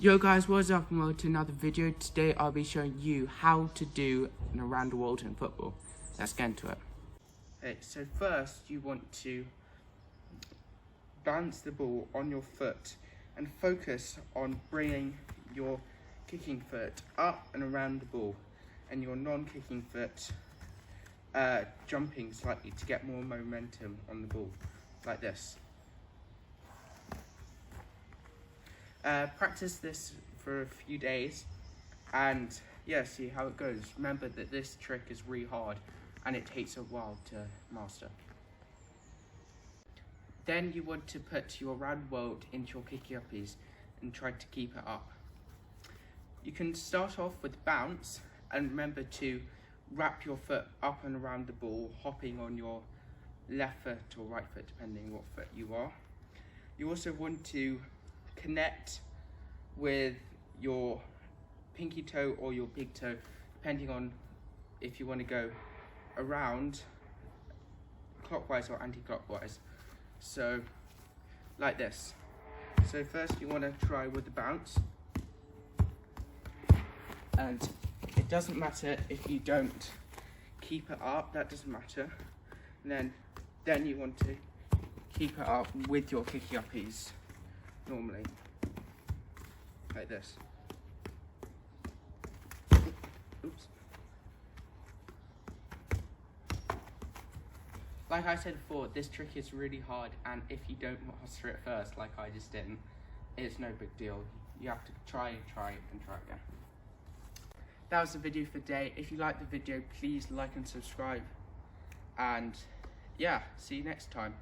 Yo guys, what's up and welcome to another video. Today I'll be showing you how to do an around the world in football. Let's get into it. Okay, so first you want to bounce the ball on your foot and focus on bringing your kicking foot up and around the ball and your non-kicking foot jumping slightly to get more momentum on the ball, like this. Practice this for a few days and yeah, see how it goes. Remember that this trick is really hard and it takes a while to master. Then you want to put your round world into your kicky uppies and try to keep it up. You can start off with bounce and remember to wrap your foot up and around the ball, hopping on your left foot or right foot depending what foot you are. You also want to connect with your pinky toe or your big toe depending on if you want to go around clockwise or anti-clockwise, so like this. So first you want to try with the bounce, and it doesn't matter if you don't keep it up, that doesn't matter. And then you want to keep it up with your kicky uppies normally, like this. Oops. Like I said before, this trick is really hard, and if you don't master it first, like I just didn't, it's no big deal. You have to try and try again. That was the video for today. If you liked the video, please like and subscribe. And yeah, see you next time.